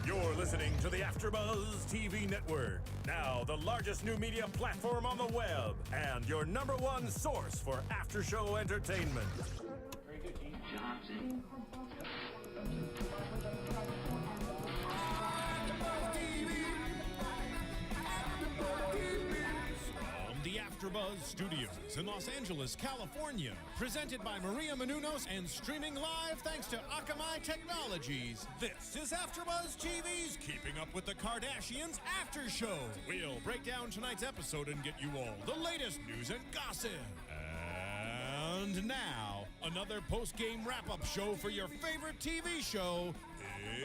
You're listening to the AfterBuzz TV network, now the largest new media platform on the web, and your #1 source for after-show entertainment. Very good, Keetin. Johnson. From the AfterBuzz Studios in Los Angeles, California, presented by Maria Menounos and streaming live thanks to Akamai Technologies. This is AfterBuzz TV's Keeping Up with the Kardashians After Show. We'll break down tonight's episode and get you all the latest news and gossip. And now, another post-game wrap-up show for your favorite TV show.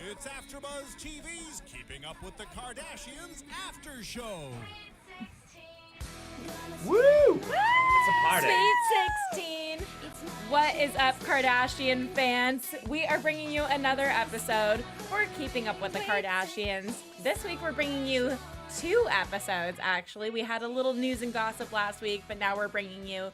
It's AfterBuzz TV's Keeping Up with the Kardashians After Show. Woo! It's a party. Sweet 16. What is up, Kardashian fans? We are bringing you another episode for Keeping Up with the Kardashians. This week we're bringing you 2 episodes, actually. We had a little news and gossip last week, but now we're bringing you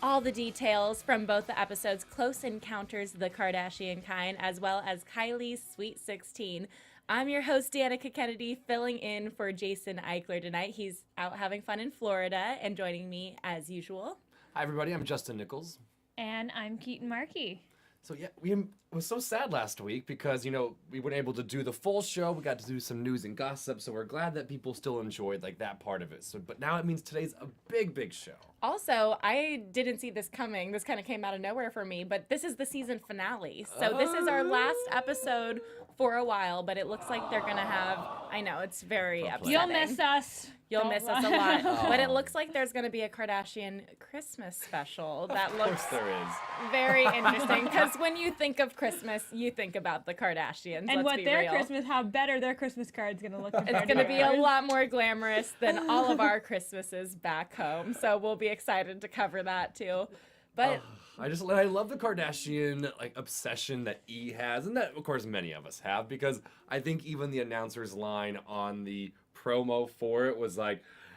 all the details from both the episodes Close Encounters, the Kardashian Kind, as well as Kylie's Sweet 16. I'm your host, Danica Kennedy, filling in for Jason Eichler tonight. He's out having fun in Florida and joining me as usual. Hi, everybody. I'm Justin Nichols. And I'm Keetin Marchi. So, yeah, it was so sad last week because, we weren't able to do the full show. We got to do some news and gossip, so we're glad that people still enjoyed, that part of it. But now it means today's a big, big show. Also, I didn't see this coming. This kind of came out of nowhere for me, but this is the season finale. So this is our last episode for a while, but it looks like they're going to have, I know, it's very upsetting. You'll miss us. You'll miss us a lot. But it looks like there's going to be a Kardashian Christmas special that looks Of course there is. very interesting. Because when you think of Christmas, you think about the Kardashians. And let's be real. how better their Christmas card's going to look. It's going to be a lot more glamorous than all of our Christmases back home. So we'll be excited to cover that too. But I love the Kardashian obsession that E has, and that of course many of us have, because I think even the announcer's line on the promo for it was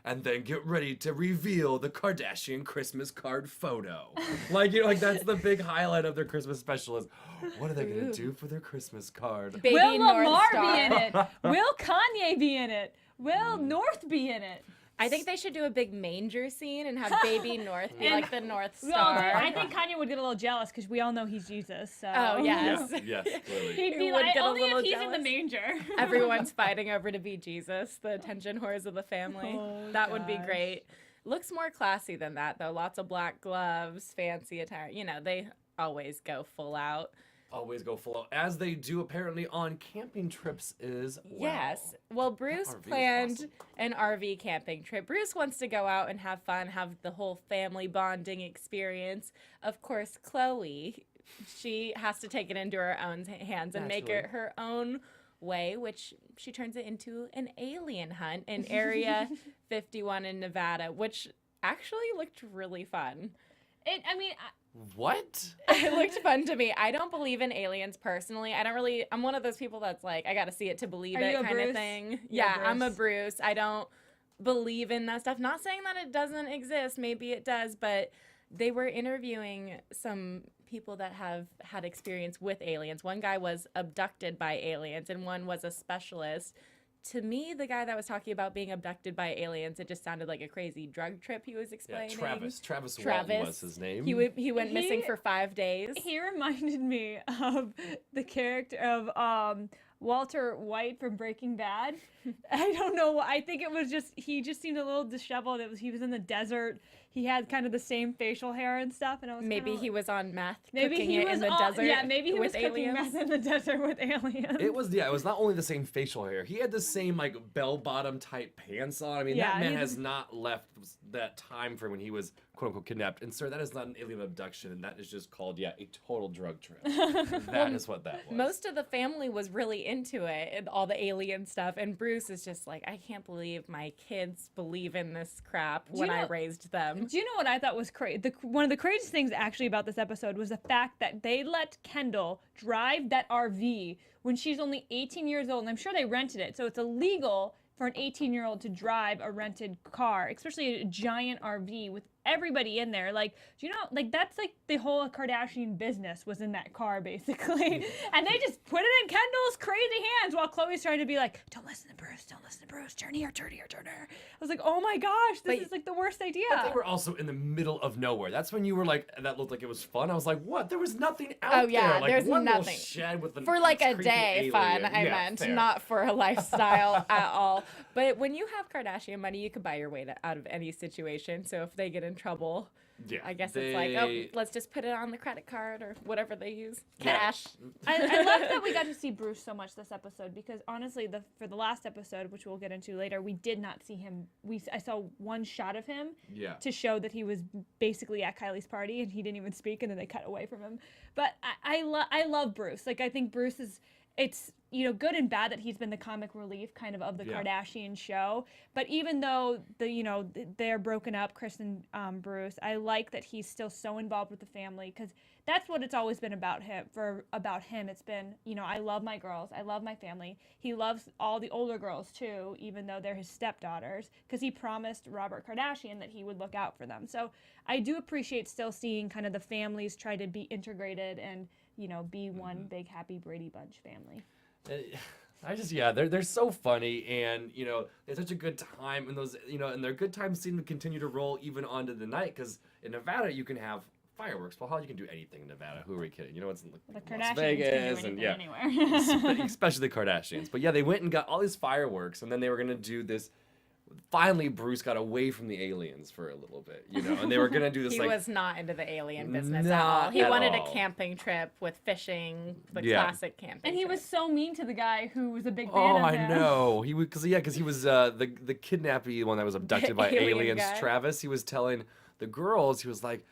and then get ready to reveal the Kardashian Christmas card photo. That's the big highlight of their Christmas special is, what are they gonna do for their Christmas card? Baby Will North Lamar Star. be in it? Will Kanye be in it? Will North be in it? I think they should do a big manger scene and have Baby North be like the North Well, Star. I think Kanye would get a little jealous because we all know he's Jesus. So. Oh, yes. Yes, clearly. He'd He be would like, get a only little if he's in the jealous. manger. Everyone's fighting over to be Jesus, the attention whores of the family. That would be gosh. great. Looks more classy than that, though. Lots of black gloves, fancy attire. They always go full out. Always go full out, as they do apparently on camping trips as well. Yes. Well, Bruce RV is planned awesome. an RV camping trip. Bruce wants to go out and have fun, have the whole family bonding experience. Of course, Khloe, she has to take it into her own hands and make it her own way, which she turns it into an alien hunt in Area 51 in Nevada, which actually looked really fun. What? It looked fun to me. I don't believe in aliens personally. I'm one of those people that's like, I gotta see it to believe Are it you a kind of Bruce? thing. You're Yeah, a I'm a Bruce. Bruce. I don't believe in that stuff. Not saying that it doesn't exist. Maybe it does, but they were interviewing some people that have had experience with aliens. One guy was abducted by aliens and one was a specialist. To me, the guy that was talking about being abducted by aliens, it just sounded like a crazy drug trip he was Yeah, explaining. Travis Walton was his name. He went missing for 5 days. He reminded me of the character of Walter White from Breaking Bad. I don't know. I think it was he just seemed a little disheveled. He was in the desert. He had kind of the same facial hair and stuff. And I was Maybe kinda, he was on meth, maybe cooking he it was in the on, desert. Yeah, maybe he was with cooking aliens. meth in the desert with aliens. It was not only the same facial hair. He had the same bell-bottom type pants on. I mean, Yeah, that man he's- has not left that time frame when he was quote unquote kidnapped. And sir, that is not an alien abduction, and that is just called a total drug trip. That is what that was. Most of the family was really into it and all the alien stuff, and Bruce is just like, I can't believe my kids believe in this crap when I raised them. Do you know what I thought was crazy? One of the craziest things actually about this episode was the fact that they let Kendall drive that RV when she's only 18 years old, and I'm sure they rented it, so it's illegal for an 18-year-old to drive a rented car, especially a giant RV with everybody in there. Like, do you know, like, that's like the whole Kardashian business was in that car, basically. And they just put it in Kendall's crazy hands while Khloe's trying to be like, don't listen to Bruce, turn here, turn here, turn here. I was like, oh my gosh, this is like the worst idea. But they were also in the middle of nowhere. That's when you were like, that looked like it was fun. I was like, what? There was nothing out Oh, yeah, there. Like, there's one little nothing. shed with For like a creepy day alien. fun, I Yeah, meant, fair. not for a lifestyle at all. But when you have Kardashian money, you can buy your way out of any situation. So if they get in trouble, Yeah, I guess it's like, oh, let's just put it on the credit card or whatever they use. Cash. I love that we got to see Bruce so much this episode because honestly, for the last episode, which we'll get into later, we did not see him. I saw one shot of him to show that he was basically at Kylie's party and he didn't even speak, and then they cut away from him. But I love Bruce. Like, I think Bruce is. It's, you know, good and bad that he's been the comic relief kind of the Kardashian show. But even though they're broken up, Kris and Bruce, I like that he's still so involved with the family because that's what it's always been about him. It's been, you know, I love my girls, I love my family. He loves all the older girls too, even though they're his stepdaughters, because he promised Robert Kardashian that he would look out for them. So I do appreciate still seeing kind of the families try to be integrated and, you know, be one big happy Brady Bunch family. They're so funny, and you know, they had such a good time, and those, you know, and their good times seem to continue to roll even onto the night, because in Nevada you can have fireworks. Well, how you can do anything in Nevada? Who are we kidding? You know, it's in The Las Kardashians Vegas, can do and anywhere. especially the Kardashians. But yeah, they went and got all these fireworks, and then they were gonna do this. Finally, Bruce got away from the aliens for a little bit, you know, and they were gonna do this. He like, was not into the alien business at not all. He at wanted all. a camping trip with fishing, the Yeah. classic camping. And he trip. was so mean to the guy who was a big fan Oh, of I him. know. He was because he was the kidnappy one that was abducted by alien aliens. guy. Travis. He was telling the girls, he was like,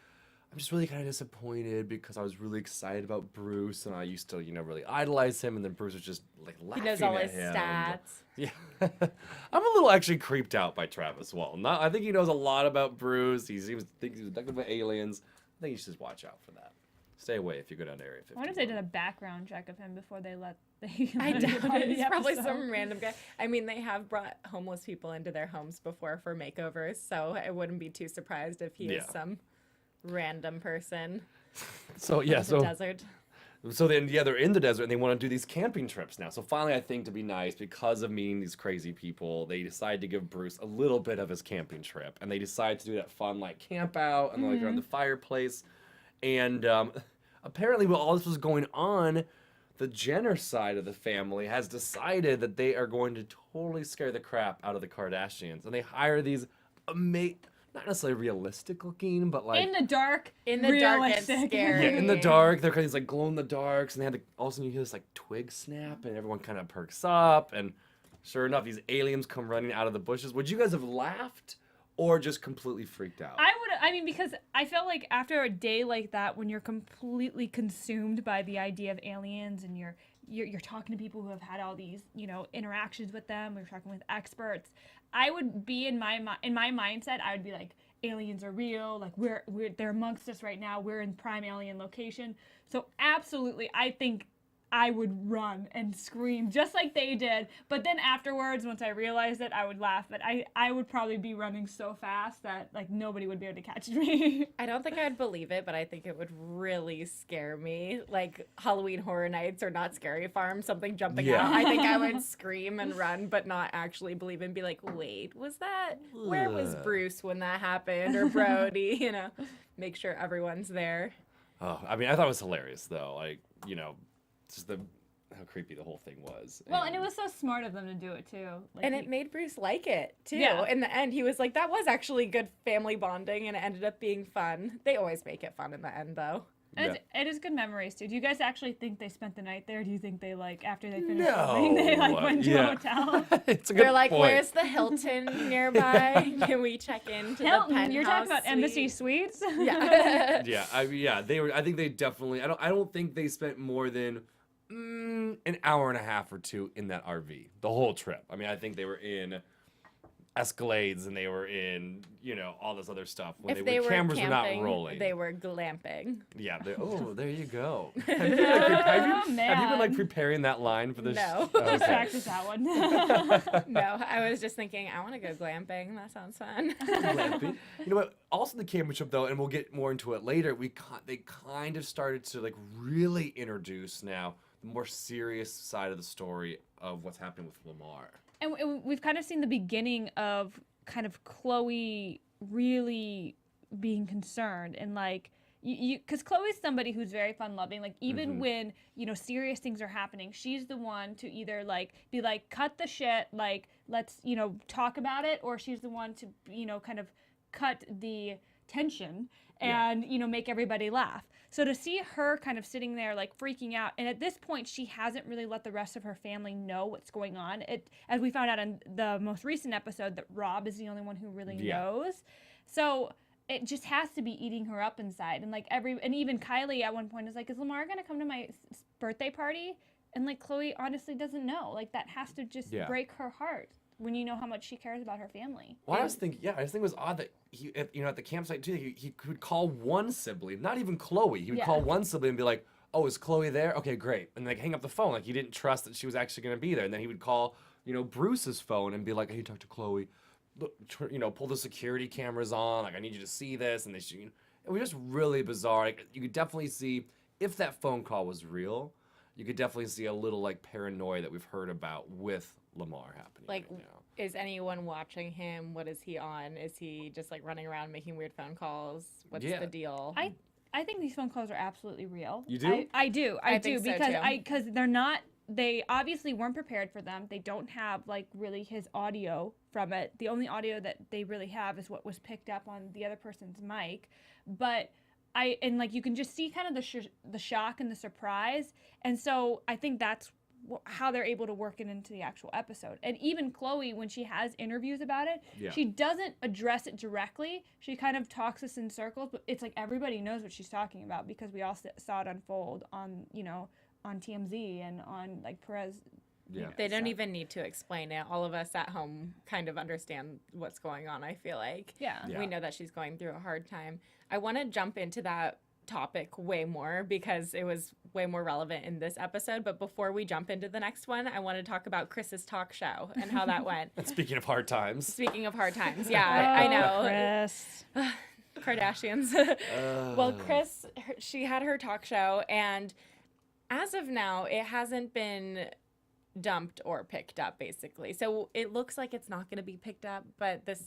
I'm just really kind of disappointed because I was really excited about Bruce and I used to, you know, really idolize him, and then Bruce was just like He laughing knows all at his him. stats. Yeah, I'm a little actually creeped out by Travis Walton. I think he knows a lot about Bruce. Thinks he was abducted by aliens. I think you should just watch out for that. Stay away if you go down to Area 51. I wonder if they did a background check of him before they let. I doubt it. It's probably episode. some random guy. I mean, they have brought homeless people into their homes before for makeovers, so I wouldn't be too surprised if he is some random person So yeah, in the desert. So then, yeah, they're in the desert and they want to do these camping trips now. So finally, I think to be nice, because of meeting these crazy people, they decide to give Bruce a little bit of his camping trip. And they decide to do that fun, like, camp out and like around the fireplace. And apparently, while all this was going on, the Jenner side of the family has decided that they are going to totally scare the crap out of the Kardashians. And they hire these not necessarily realistic looking, but like in the dark, In the dark, it's realistic. scary. in the dark. They're kind of these like glow in the darks, and they had all of a sudden you hear this like twig snap, and everyone kind of perks up, and sure enough, these aliens come running out of the bushes. Would you guys have laughed or just completely freaked out? I mean, because I felt like after a day like that, when you're completely consumed by the idea of aliens and you're talking to people who have had all these, you know, interactions with them, or you're talking with experts, I would be in my mindset, I would be like, aliens are real, like they're amongst us right now, we're in prime alien location. So absolutely, I think I would run and scream just like they did. But then afterwards, once I realized it, I would laugh. But I would probably be running so fast that like nobody would be able to catch me. I don't think I'd believe it, but I think it would really scare me. Like Halloween Horror Nights or Not Scary Farm, something jumping out. I think I would scream and run, but not actually believe it and be like, wait, where was Bruce when that happened? Or Brody, you know, make sure everyone's there. Oh, I mean, I thought it was hilarious though. Like, you know, just how creepy the whole thing was. Well, and it was so smart of them to do it too. Like, And it made Bruce like it, too. Yeah. In the end, he was like, that was actually good family bonding, and it ended up being fun. They always make it fun in the end, though. And it is good memories too. Do you guys actually think they spent the night there? Do you think they like after they finished No. filming, they like went to a hotel? It's a good They're like, point. where's the Hilton nearby? Can we check into the penthouse You're talking about Embassy suite? Suites? Yeah. Yeah, they were. I think they definitely. I don't think they spent more than an hour and a half or two in that RV the whole trip. I mean, I think they were in. Escalades and they were in, all this other stuff when If they were cameras camping, were not rolling. they were glamping. Yeah. There you go. Have you been like man. preparing that line for this? No. Oh, okay. Practice that one. No, I was just thinking, I want to go glamping. That sounds fun. Glamping. You know what? Also the camera trip though, and we'll get more into it later. They kind of started to like really introduce now the more serious side of the story of what's happening with Lamar. And we've kind of seen the beginning of kind of Khloe really being concerned and like because Khloe's somebody who's very fun loving. Like even when serious things are happening, she's the one to either like be like cut the shit, like let's talk about it, or she's the one to kind of cut the tension and make everybody laugh. So to see her kind of sitting there like freaking out, and at this point she hasn't really let the rest of her family know what's going on. As we found out in the most recent episode, that Rob is the only one who really knows. So it just has to be eating her up inside. And like and even Kylie at one point is like, is Lamar gonna come to my birthday party? And like Khloe honestly doesn't know. Like that has to just break her heart when you know how much she cares about her family. Well, I just think it was odd that he, at the campsite too, he could call one sibling, not even Khloe. He would call one sibling and be like, "Oh, is Khloe there? Okay, great," and like hang up the phone. Like he didn't trust that she was actually going to be there. And then he would call, Bruce's phone and be like, "Hey, talk to Khloe. Look, pull the security cameras on. Like I need you to see this." And it was just really bizarre. Like you could definitely see if that phone call was real. You could definitely see a little like paranoia that we've heard about with Lamar happening. Like, right now. Is anyone watching him? What is he on? Is he just like running around making weird phone calls? What's the deal? I think these phone calls are absolutely real. You do? I do. I do think so, because too. because they're not. They obviously weren't prepared for them. They don't have like really his audio from it. The only audio that they really have is what was picked up on the other person's mic. But like you can just see kind of the shock and the surprise. And so I think that's how they're able to work it into the actual episode. And even Khloe, when she has interviews about it, she doesn't address it directly. She kind of talks us in circles, but it's like everybody knows what she's talking about because we all saw it unfold on on TMZ and on like Perez. Yeah. They don't even need to explain it. All of us at home kind of understand what's going on, I feel like. Yeah. We know that she's going through a hard time. I want to jump into that topic way more because it was way more relevant in this episode. But before we jump into the next one, I want to talk about Kris's talk show and how that went. Speaking of hard times. Speaking of hard times, I know. Kris. Kardashians. Well, Kris, she had her talk show, and as of now, it hasn't been dumped or picked up, basically. So it looks like it's not going to be picked up, but this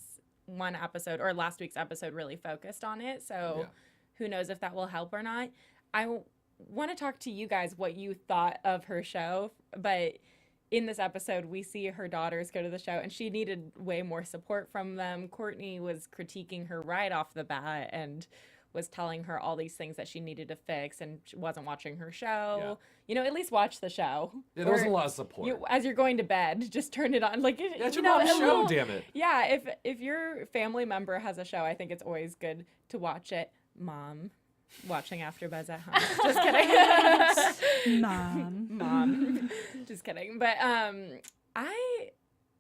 one episode, or last week's episode, really focused on it. So who knows if that will help or not. I want to talk to you guys what you thought of her show, but in this episode, we see her daughters go to the show, and she needed way more support from them. Kourtney was critiquing her right off the bat and was telling her all these things that she needed to fix, and she wasn't watching her show. At least watch the show. Yeah, there wasn't a lot of support. As you're going to bed, just turn it on. Like, that's your mom's show, damn it. Yeah, if your family member has a show, I think it's always good to watch it. Mom, watching AfterBuzz at home. Just kidding. Mom. Just kidding. But I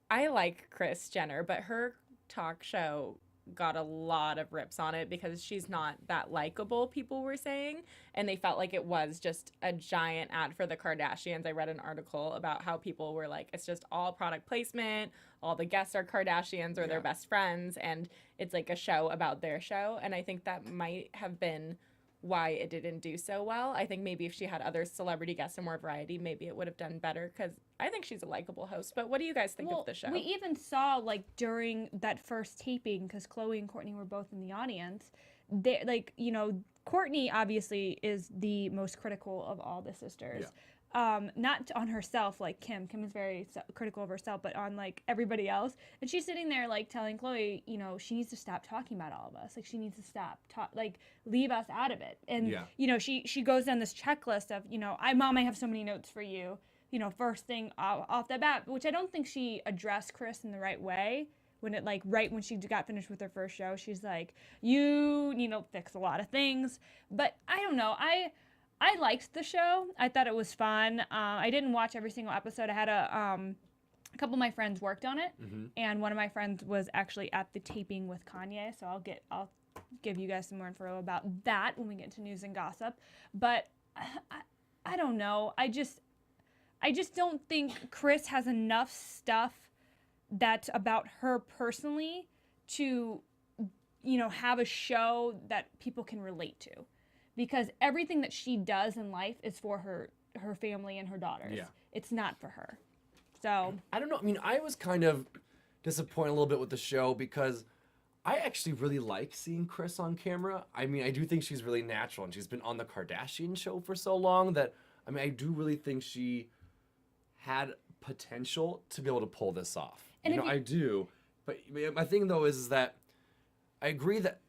like Kris Jenner, but her talk show got a lot of rips on it because she's not that likable, people were saying, and they felt like it was just a giant ad for the Kardashians. I read an article about how people were like, it's just all product placement, all the guests are Kardashians or their best friends, and it's like a show about their show. And I think that might have been why it didn't do so well. I think maybe if she had other celebrity guests and more variety, maybe it would have done better, because I think she's a likable host. But what do you guys think of the show? We even saw, like, during that first taping, because Khloe and Kourtney were both in the audience, they, like, Kourtney obviously is the most critical of all the sisters. Not on herself, like Kim. Kim is very critical of herself, but on like everybody else. And she's sitting there like telling Khloe, she needs to stop talking about all of us. Like she needs to stop, leave us out of it. And she goes down this checklist of, Mom, I have so many notes for you. First thing off the bat, which I don't think she addressed Kris in the right way. When it right when she got finished with her first show, she's like, you need to fix a lot of things. But I don't know. I liked the show. I thought it was fun. I didn't watch every single episode. I had a couple of my friends worked on it, Mm-hmm. and one of my friends was actually at the taping with Kanye. So I'll give you guys some more info about that when we get into news and gossip. But I don't know. I just don't think Kris has enough stuff that's about her personally to, have a show that people can relate to, because everything that she does in life is for her family and her daughters. Yeah. It's not for her. So I don't know. I mean, I was kind of disappointed a little bit with the show because I actually really like seeing Kris on camera. I mean, I do think she's really natural, and she's been on the Kardashian show for so long that, I mean, I do really think she had potential to be able to pull this off. And I do. But my thing, though, is that I agree that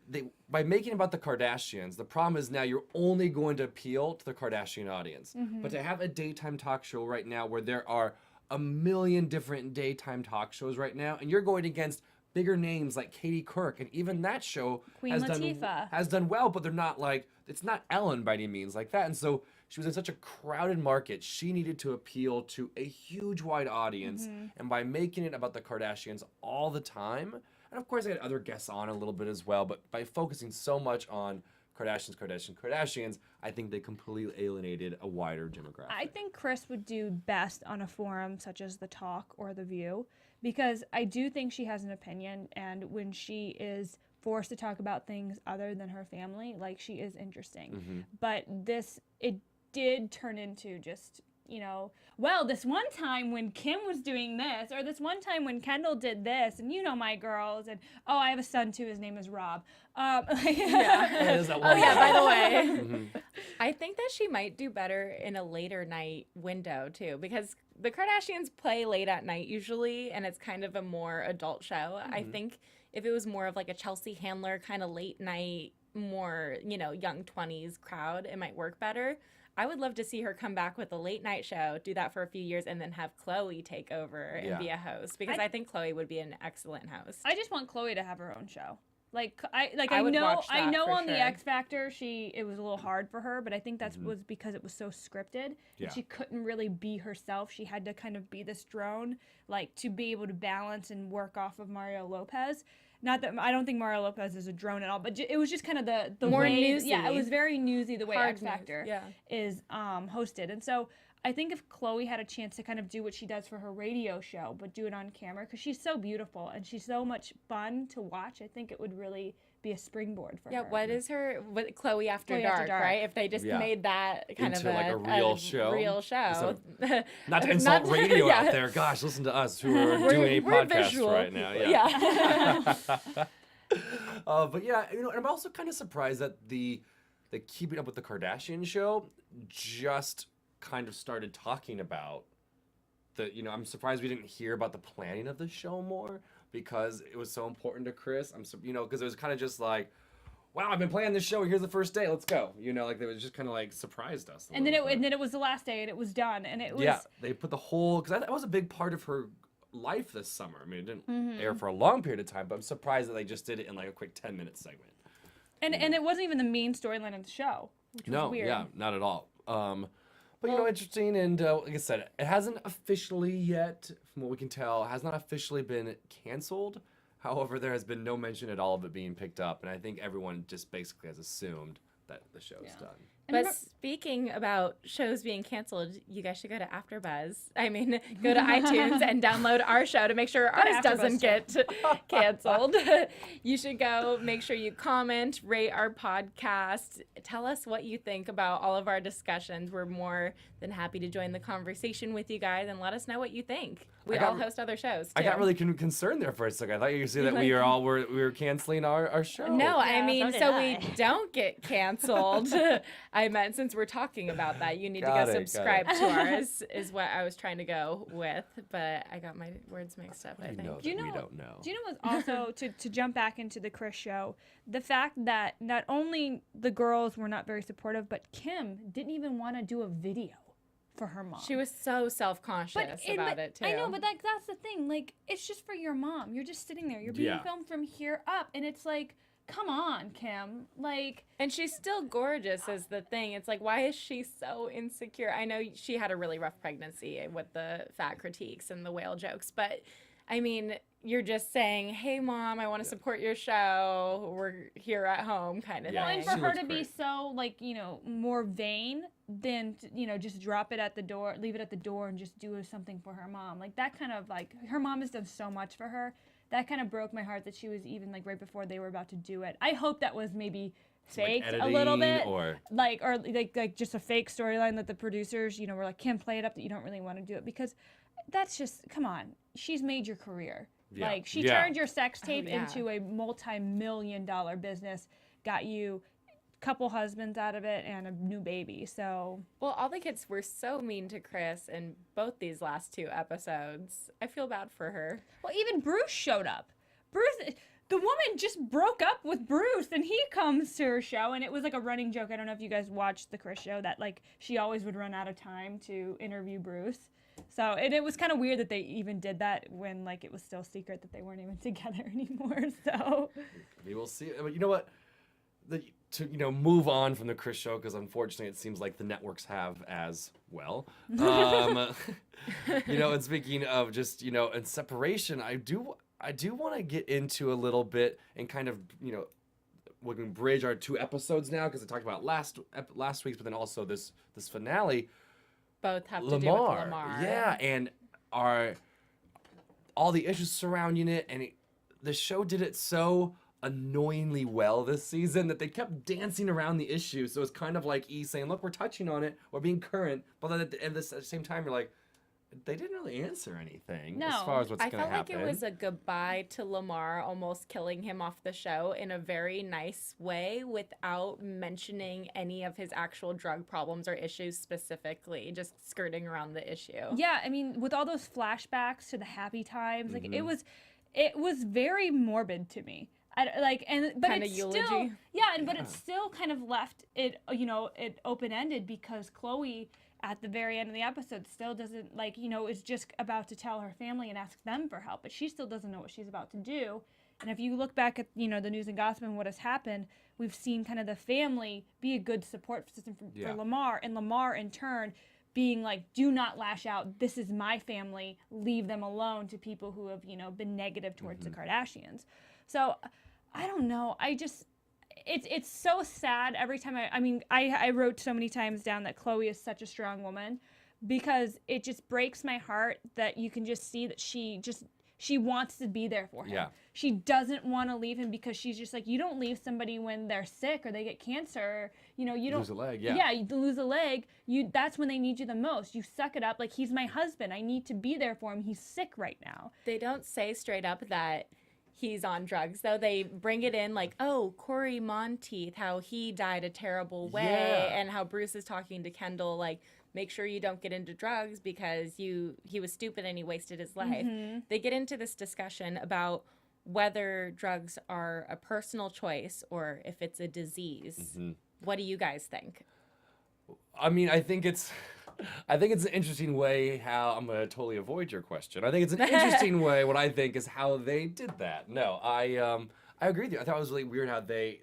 by making it about the Kardashians, the problem is now you're only going to appeal to the Kardashian audience. But to have a daytime talk show right now where there are a million different daytime talk shows right now, and you're going against bigger names like Katie Couric, and even that show Queen Latifah has done well, but they're not like, it's not Ellen by any means like that. And so she was in such a crowded market, she needed to appeal to a huge wide audience. And by making it about the Kardashians all the time, and of course I had other guests on a little bit as well, but by focusing so much on Kardashians, I think they completely alienated a wider demographic. I think Kris would do best on a forum such as The Talk or The View, because I do think she has an opinion, and when she is forced to talk about things other than her family, like, she is interesting. But it did turn into just, well, this one time when Kim was doing this, or this one time when Kendall did this, and my girls, and I have a son too, his name is Rob. By the way. I think that she might do better in a later night window too, because the Kardashians play late at night usually, and it's kind of a more adult show. I think if it was more of like a Chelsea Handler kind of late night, more, young 20s crowd, it might work better. I would love to see her come back with a late night show, do that for a few years, and then have Khloe take over and be a host, because I think Khloe would be an excellent host. I just want Khloe to have her own show. I would watch that know for on sure. the X Factor it was a little hard for her, but I think that was because it was so scripted. Yeah. She couldn't really be herself. She had to kind of be this drone, to be able to balance and work off of Mario Lopez. Not that I don't think Mario Lopez is a drone at all, but it was just kind of the more way, newsy. Yeah, it was very newsy the way Hard X Factor news, is hosted, and so I think if Khloe had a chance to kind of do what she does for her radio show, but do it on camera, because she's so beautiful and she's so much fun to watch, I think it would really be a springboard for her. Yeah, what Khloe After Khloe Dark, After Dark, right? If they just made that kind into of like a real show. Not to insult radio out there. Gosh, listen to us who are doing a we're podcast visual. right now. But yeah, and I'm also kind of surprised that the Keeping Up with the Kardashian show just kind of started talking about I'm surprised we didn't hear about the planning of the show more, because it was so important to Kris. Because it was kind of just like, wow, I've been planning this show. Here's the first day. Let's go. They was just kind of like surprised us. And then it was the last day, and it was done, and it was. Yeah, they put the whole, because that was a big part of her life this summer. I mean, it didn't air for a long period of time, but I'm surprised that they just did it in like a quick 10-minute segment. And it wasn't even the main storyline of the show, which was weird. Yeah, not at all. But interesting, and like I said, it hasn't officially yet, from what we can tell, has not officially been canceled. However, there has been no mention at all of it being picked up, and I think everyone just basically has assumed that the show's done. But speaking about shows being canceled, you guys should go to AfterBuzz. I mean, go to iTunes and download our show to make sure ours doesn't get canceled. You should go, make sure you comment, rate our podcast. Tell us what you think about all of our discussions. We're more than happy to join the conversation with you guys, and let us know what you think. We all host other shows, too. I got really concerned there for a second. I thought you were saying that we were canceling our show. No, I mean, so I. we don't get canceled. I meant, since we're talking about that, you need to go subscribe to ours, is what I was trying to go with, but I got my words mixed up, I think. We don't know. Do you know what's also, to jump back into the Kris show, the fact that not only the girls were not very supportive, but Kim didn't even want to do a video for her mom. She was so self-conscious about it, too. I know, but that's the thing. Like, it's just for your mom. You're just sitting there. You're being filmed from here up. And it's like, come on, Kim. Like, And she's still gorgeous is the thing. It's like, why is she so insecure? I know she had a really rough pregnancy with the fat critiques and the whale jokes, but I mean, you're just saying, hey, Mom, I want to support your show. We're here at home kind of Yeah. and thing. for She her looks to be great. so, like, more vain than, just drop it at the door, leave it at the door and just do something for her mom. Like, that kind of, like, her mom has done so much for her. That kind of broke my heart that she was even, like, right before they were about to do it. I hope that was maybe faked a little editing bit. or- Like just a fake storyline that the producers, were like, Kim, play it up that you don't really want to do it. Because that's just, come on. She's made your career. Yeah. Like, she Yeah. turned your sex tape yeah. into a multi-million-dollar business, got you a couple husbands out of it and a new baby. So, Well, all the kids were so mean to Kris in both these last 2 episodes. I feel bad for her. well, even Bruce showed up. Bruce, the woman just broke up with Bruce, and he comes to her show, and it was like a running joke. I don't know if you guys watched the Kris show, that, like, she always would run out of time to interview Bruce. So, and it was kind of weird that they even did that when, like, it was still secret that they weren't even together anymore. So, We will see. But you know what? To move on from the Kris show, because unfortunately it seems like the networks have as well. And speaking of just and separation, I do want to get into a little bit and kind of we can bridge our 2 episodes now, because I talked about last week's, but then also this finale. Both have to do with Lamar. Lamar. Yeah, and all the issues surrounding it, and the show did it so annoyingly well this season that they kept dancing around the issue. So it's kind of like E saying, look, we're touching on it, we're being current, but then at the same time, you're like, they didn't really answer anything as No. far as what's I going to felt like happen. it was a goodbye to Lamar, almost killing him off the show in a very nice way without mentioning any of his actual drug problems or issues specifically, just skirting around the issue. yeah, I mean, with all those flashbacks to the happy times, like, it was very morbid to me. But Kinda it's still, eulogy. but it still kind of left it, it open-ended, because Khloe at the very end of the episode still doesn't, is just about to tell her family and ask them for help, but she still doesn't know what she's about to do. And if you look back at, the news and gossip and what has happened, we've seen kind of the family be a good support system for Lamar, and Lamar in turn being like, do not lash out. This is my family. Leave them alone, to people who have, been negative towards the Kardashians. So I don't know. It's so sad every time I wrote so many times down that Khloe is such a strong woman, because it just breaks my heart that you can just see that she wants to be there for him. Yeah. She doesn't want to leave him, because she's just like, you don't leave somebody when they're sick or they get cancer. You don't lose a leg, yeah. Yeah, you lose a leg. That's when they need you the most. You suck it up. Like, he's my husband. I need to be there for him. He's sick right now. They don't say straight up that he's on drugs, though. They bring it in like, oh, Corey Monteith, how he died a terrible way, Yeah. and how Bruce is talking to Kendall, like, make sure you don't get into drugs because he was stupid and he wasted his life. They get into this discussion about whether drugs are a personal choice or if it's a disease. What do you guys think? I mean, I think it's an interesting way how I'm gonna totally avoid your question. I think it's an interesting way. What I think is how they did that. No, I agree with you. I thought it was really weird how they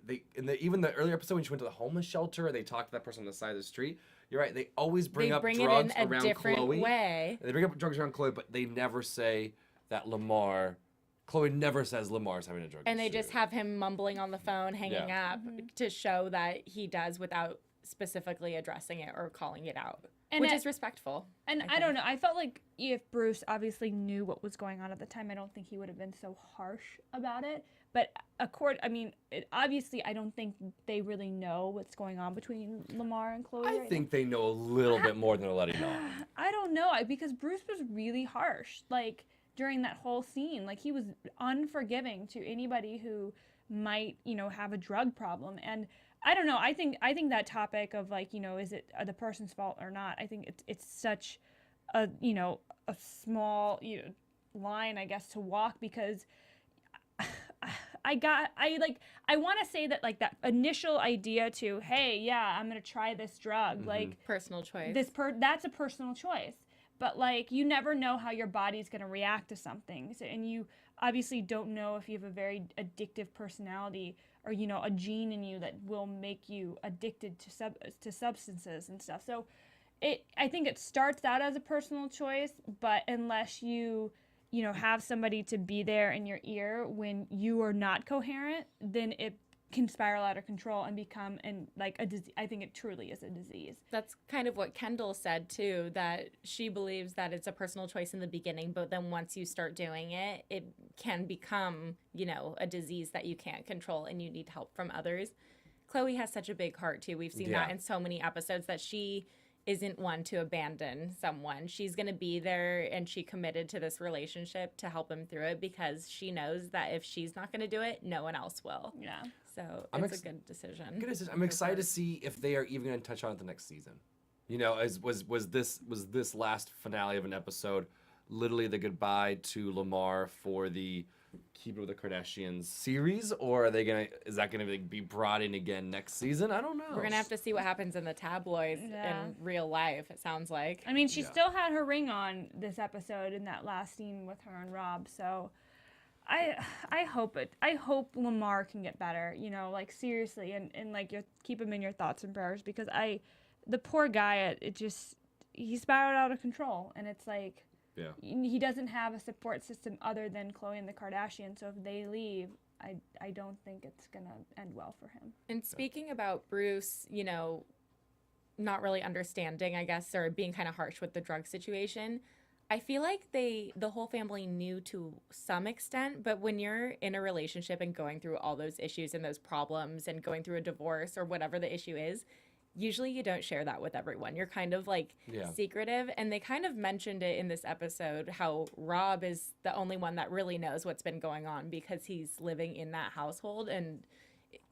even the earlier episode when she went to the homeless shelter and they talked to that person on the side of the street. You're right. They always bring up it drugs in a around different Khloe. way. They bring up drugs around Khloe, but they never say that Khloe never says Lamar's having a drug And they issue. just have him mumbling on the phone, hanging Yeah. up to show that he does without specifically addressing it or calling it out, And which I- is respectful. And I don't know. I felt like if Bruce obviously knew what was going on at the time, I don't think he would have been so harsh about it. But obviously, I don't think they really know what's going on between Lamar and Khloe. I right think they know a little bit more than they're letting on. now. I don't know, because Bruce was really harsh. Like, during that whole scene, like, he was unforgiving to anybody who might, have a drug problem. And I don't know. I think that topic of, like, is it the person's fault or not? I think it's such a small line, I guess, to walk, because I want to say that, like, that initial idea to, hey, yeah, I'm gonna try this drug, like, Personal choice. that's a personal choice. But, like, you never know how your body's going to react to something. So, and you obviously don't know if you have a very addictive personality or a gene in you that will make you addicted to substances and stuff. So I think it starts out as a personal choice, but unless you have somebody to be there in your ear when you are not coherent, then it can spiral out of control and become a disease. I think it truly is a disease. That's kind of what Kendall said too, that she believes that it's a personal choice in the beginning, but then once you start doing it, it can become, a disease that you can't control and you need help from others. Khloe has such a big heart too. We've seen that in so many episodes, that she isn't one to abandon someone. She's going to be there, and she committed to this relationship to help him through it because she knows that if she's not going to do it, no one else will. Yeah. So it's a good decision. I'm excited to see if they are even going to touch on it the next season. Was this last finale of an episode literally the goodbye to Lamar for the Keep It With the Kardashians series, or is that gonna be brought in again next season? I don't know. We're gonna have to see what happens in the tabloids in real life, it sounds like. I mean, she still had her ring on this episode in that last scene with her and Rob, so I hope Lamar can get better, seriously, and keep him in your thoughts and prayers, because the poor guy, he spiraled out of control, and it's like, he doesn't have a support system other than Khloe and the Kardashians, so if they leave, I don't think it's going to end well for him. And speaking about Bruce, not really understanding, I guess, or being kind of harsh with the drug situation, I feel like the whole family knew to some extent, but when you're in a relationship and going through all those issues and those problems and going through a divorce or whatever the issue is, usually you don't share that with everyone. You're kind of secretive. And they kind of mentioned it in this episode, how Rob is the only one that really knows what's been going on because he's living in that household and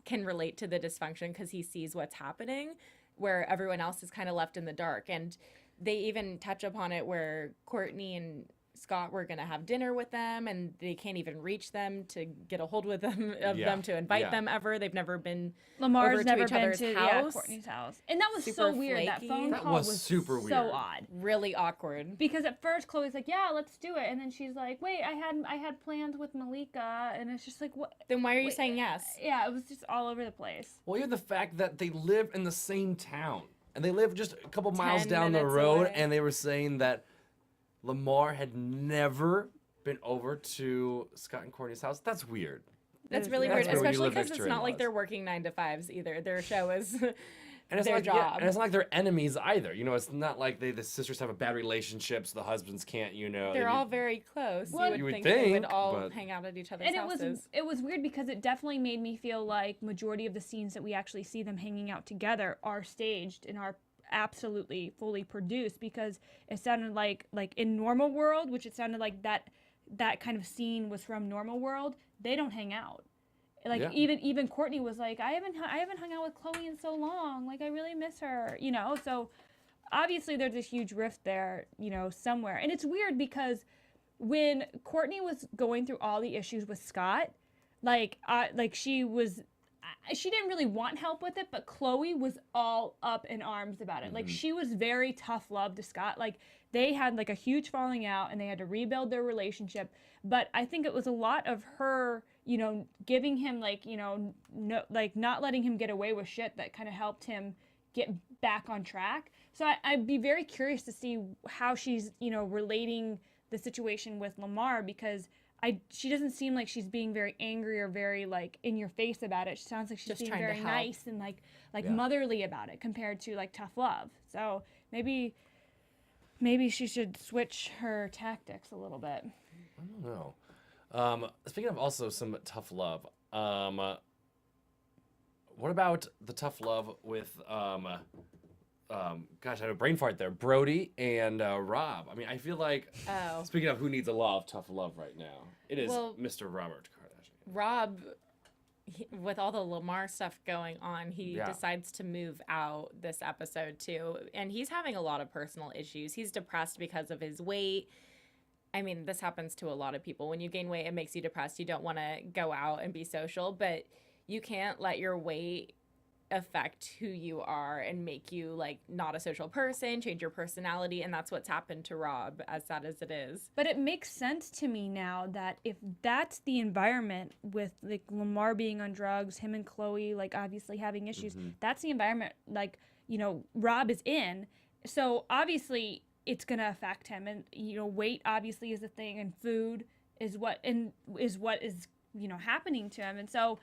can relate to the dysfunction because he sees what's happening, where everyone else is kind of left in the dark. And they even touch upon it where Courtney and Scott were going to have dinner with them, and they can't even reach them to get a hold with them them to invite them ever. They've never been Lamar's over never to each been other's to house. Courtney's house, and that was Super so weird. flaky. That phone That call was super weird. so odd, really awkward. because at first Chloe's like, "Yeah, let's do it," and then she's like, "Wait, I had plans with Malika," and it's just like, what? Then why are you saying yes? Yeah, it was just all over the place. Well, you have the fact that they live in the same town, and they live just a couple miles 10 down the minutes road, away. and they were saying that Lamar had never been over to Scott and Courtney's house. That's weird. That's really That's weird, where you especially live because next it's to not like in-laws. they're working 9 to 5s either. Their show is And it's their like, job. and it's not like they're enemies either. It's not like the sisters have a bad relationship, so the husbands can't, They're all very close. Well, you would think they would all but- hang out at each other's And houses. it was weird because it definitely made me feel like majority of the scenes that we actually see them hanging out together are staged and are absolutely fully produced, because it sounded like in Normal World, which it sounded like that kind of scene was from Normal World, they don't hang out. Even Courtney was like, I haven't hung out with Khloe in so long. Like, I really miss her, So obviously there's this huge rift there, somewhere. And it's weird because when Courtney was going through all the issues with Scott, she didn't really want help with it, but Khloe was all up in arms about it. Like, she was very tough love to Scott. Like, they had a huge falling out and they had to rebuild their relationship. But I think it was a lot of her, giving him not letting him get away with shit that kind of helped him get back on track. So I'd be very curious to see how she's, relating the situation with Lamar, because she doesn't seem like she's being very angry or very in your face about it. She sounds like she's Just being trying to very help. nice and motherly about it compared to tough love. So maybe she should switch her tactics a little bit. I don't know. Speaking of also some tough love, what about the tough love with gosh, I had a brain fart there. Brody and Rob. I mean, I feel like, speaking of who needs a lot of tough love right now, it is Mr. Robert Kardashian. Rob, with all the Lamar stuff going on, he decides to move out this episode too. And he's having a lot of personal issues. He's depressed because of his weight. I mean, this happens to a lot of people. When you gain weight, it makes you depressed. You don't want to go out and be social, but you can't let your weight affect who you are and make you like not a social person, change your personality, and that's what's happened to Rob, as sad as it is. But it makes sense to me now that if that's the environment with like Lamar being on drugs, him and Khloe like obviously having issues, that's the environment like, you know, Rob is in. So obviously it's going to affect him, and you know, weight obviously is a thing, and food is what is, you know, happening to him. And so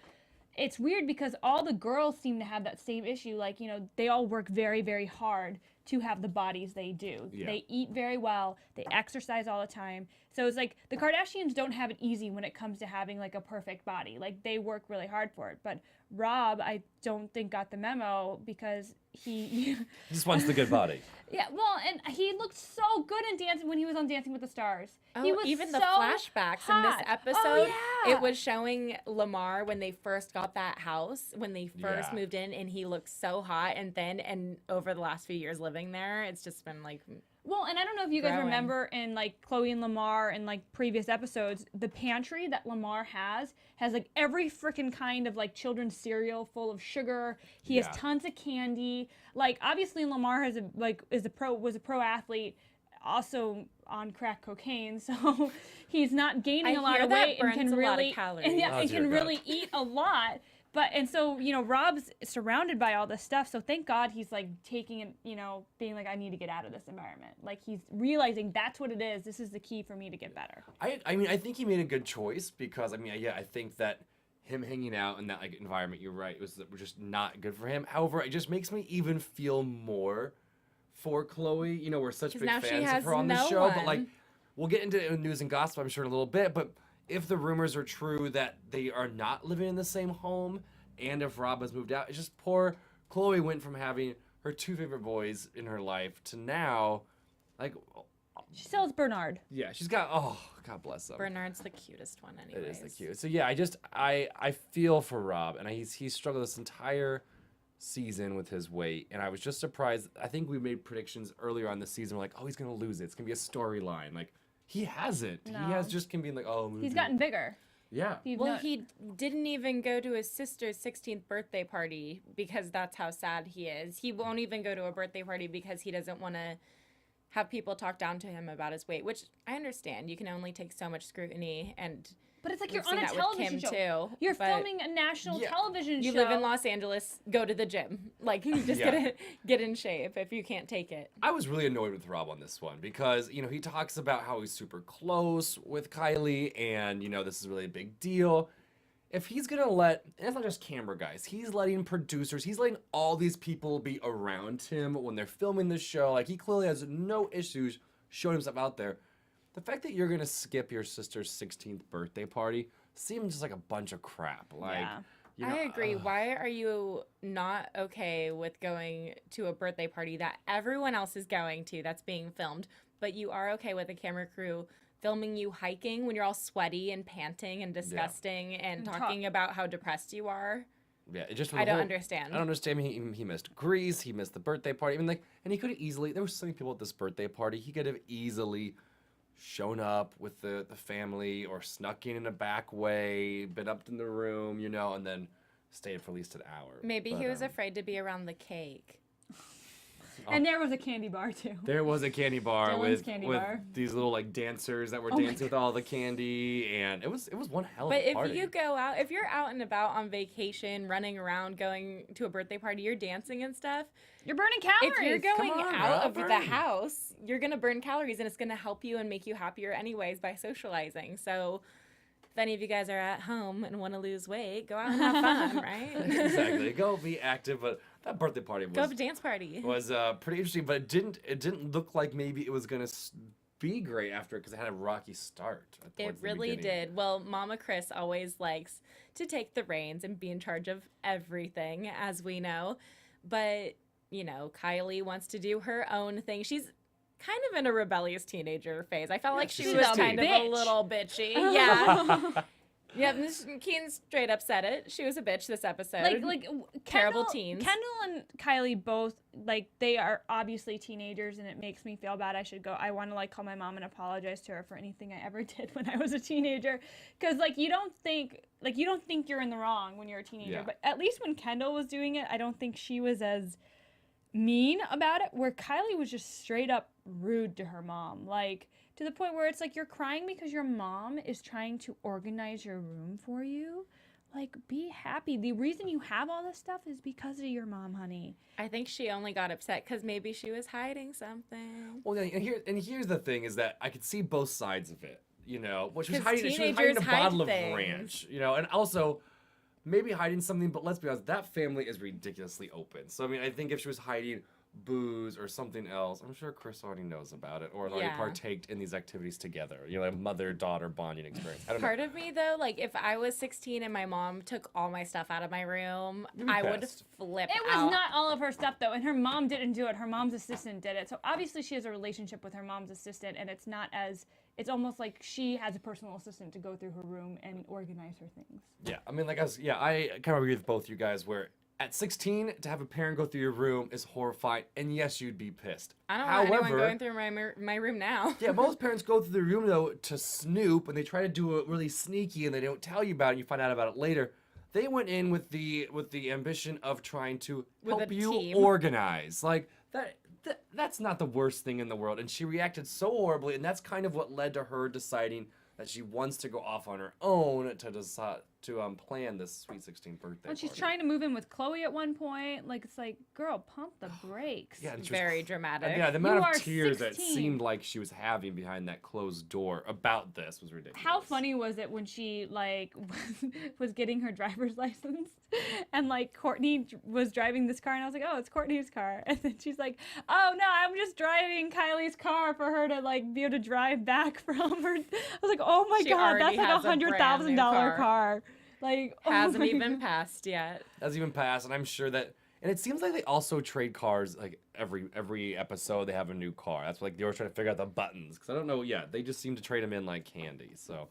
it's weird because all the girls seem to have that same issue. Like, you know, they all work very, very hard to have the bodies they do. Yeah. They eat very well. They exercise all the time. So it's like the Kardashians don't have it easy when it comes to having like a perfect body. Like they work really hard for it. But Rob, I don't think got the memo because he Just wants the good body. yeah, well, and he looked so good in Dancing when he was on Dancing with the Stars. He Oh, was even so the flashbacks in this hot. episode, Oh, yeah. it was showing Lamar when they first got that house, when they first Yeah. moved in, and he looked so hot and thin. And over the last few years living there, it's just been like, Well, and I don't know if you guys Growing. remember in like Khloe and Lamar and like previous episodes, the pantry that Lamar has like every freaking kind of like children's cereal full of sugar. He Yeah. has tons of candy. Like obviously Lamar was a pro athlete, also on crack cocaine, so he's not gaining I a lot hear of that weight and can burns a lot of really calories. and yeah, Oh, and dear can God. really eat a lot. But and so, you know, Rob's surrounded by all this stuff, so thank God he's like taking it, you know, being like, I need to get out of this environment. Like he's realizing that's what it is. This is the key for me to get better. I mean, I think he made a good choice because, I mean, yeah, I think that him hanging out in that like environment, you're right, was just not good for him. However, it just makes me even feel more for Khloe. You know, we're such 'Cause big now she fans of has her on the no show, but like, one. we'll get into news and gossip, I'm sure, in a little bit. But if the rumors are true that they are not living in the same home, and if Rob has moved out, it's just poor Khloe went from having her two favorite boys in her life to now, like, She still has Bernard. yeah, she's got, oh, God bless them. Bernard's the cutest one It anyways. is the cute. So yeah, I feel for Rob, and he's struggled this entire season with his weight, and I was just surprised. I think we made predictions earlier on the season. We're like, oh, he's gonna lose it. It's gonna be a storyline. Like he hasn't. No. He has just can be like, oh, He's gotten bigger. yeah. Well, he didn't even go to his sister's 16th birthday party because that's how sad he is. He won't even go to a birthday party because he doesn't want to have people talk down to him about his weight, which I understand. You can only take so much scrutiny, and But it's like we've you're on seen a that with television Kim show. too. You're but filming a national Yeah. television You show. live in Los Angeles. Go to the gym. Like you just Yeah. get in shape if you can't take it. I was really annoyed with Rob on this one because, you know, he talks about how he's super close with Kylie and, you know, this is really a big deal. If he's going to let, and it's not just camera guys, he's letting producers, he's letting all these people be around him when they're filming the show. Like, he clearly has no issues showing himself out there. The fact that you're going to skip your sister's 16th birthday party seems just like a bunch of crap. Like, Yeah. you know, I agree. Why are you not okay with going to a birthday party that everyone else is going to that's being filmed, but you are okay with a camera crew filming you hiking when you're all sweaty and panting and disgusting and talking about how depressed you are? Yeah, it just I don't understand. I don't understand. He missed Greece. He missed the birthday party. I mean, like, and he could have easily. There were so many people at this birthday party. He could have easily shown up with the family or snuck in a back way, been up in the room, you know, and then stayed for at least an hour. Maybe he But, was afraid to be around the cake. And there was a candy bar too. There was a candy bar Dylan's with candy with bar. these little like dancers that were Oh my dancing with all the candy, and it was one hell of But a if party. you go out, if you're out and about on vacation, running around, going to a birthday party, you're dancing and stuff. You're burning calories. If you're going Come on, out Rob, of the burn. house, you're going to burn calories and it's going to help you and make you happier anyways by socializing. So if any of you guys are at home and want to lose weight, go out and have fun, right? Exactly, go be active. But that birthday party Go was to a dance party. was pretty interesting, but it didn't look like maybe it was gonna be great after it because it had a rocky start. It towards the really beginning. did. Well, Mama Kris always likes to take the reins and be in charge of everything, as we know. But, you know, Kylie wants to do her own thing. She's kind of in a rebellious teenager phase. I felt like she she's was 16. kind of a Bitch. little bitchy. Yeah. Yeah, Keetin straight up said it. She was a bitch this episode. Like terrible teens. Kendall and Kylie both, like, they are obviously teenagers, and it makes me feel bad. I want to, like, call my mom and apologize to her for anything I ever did when I was a teenager. Because, like, you don't think you're in the wrong when you're a teenager. Yeah. But at least when Kendall was doing it, I don't think she was as mean about it, where Kylie was just straight up rude to her mom. Like, to the point where it's like, you're crying because your mom is trying to organize your room for you. Like, be happy. The reason you have all this stuff is because of your mom, honey. I think she only got upset because maybe she was hiding something. Well, and here's the thing is that I could see both sides of it. You know, well, she was 'Cause hiding a teenagers bottle of hide ranch. You know, and also maybe hiding something. But let's be honest, that family is ridiculously open. So I mean, I think if she was hiding booze or something else, I'm sure Kris already knows about it or already partaked in these activities together. You know, a mother-daughter bonding experience. I don't know. Part of me, though, like, if I was 16 and my mom took all my stuff out of my room, I would pissed. flip It was out. not all of her stuff, though, and her mom didn't do it. Her mom's assistant did it. So obviously she has a relationship with her mom's assistant, and it's not as... It's almost like she has a personal assistant to go through her room and organize her things. Yeah, I mean, like, I kind of agree with both you guys where at 16, to have a parent go through your room is horrifying, and yes, you'd be pissed. I don't want anyone going through my room now. Yeah, most parents go through the room, though, to snoop, and they try to do it really sneaky, and they don't tell you about it, and you find out about it later. They went in with the ambition of trying to help you team. organize. Like, that's not the worst thing in the world, and she reacted so horribly, and that's kind of what led to her deciding that she wants to go off on her own to decide to plan this sweet 16th birthday. And she's party. trying to move in with Khloe at one point. Like, it's like, girl, pump the brakes. Yeah, and she was Very dramatic. Yeah, the amount You of are tears that 16. seemed like she was having behind that closed door about this was ridiculous. How funny was it when she, like, was getting her driver's license and, like, Courtney was driving this car, and I was like, oh, it's Courtney's car. And then she's like, oh, no, I'm just driving Kylie's car for her to, like, be able to drive back from her. I was like, oh, my She God, that's already like has a brand new $100,000 car. Like, oh Hasn't my even God. passed yet. Hasn't even passed, and I'm sure that. And it seems like they also trade cars like every episode. They have a new car. That's like they were trying to figure out the buttons because I don't know. Yeah, they just seem to trade them in like candy. So.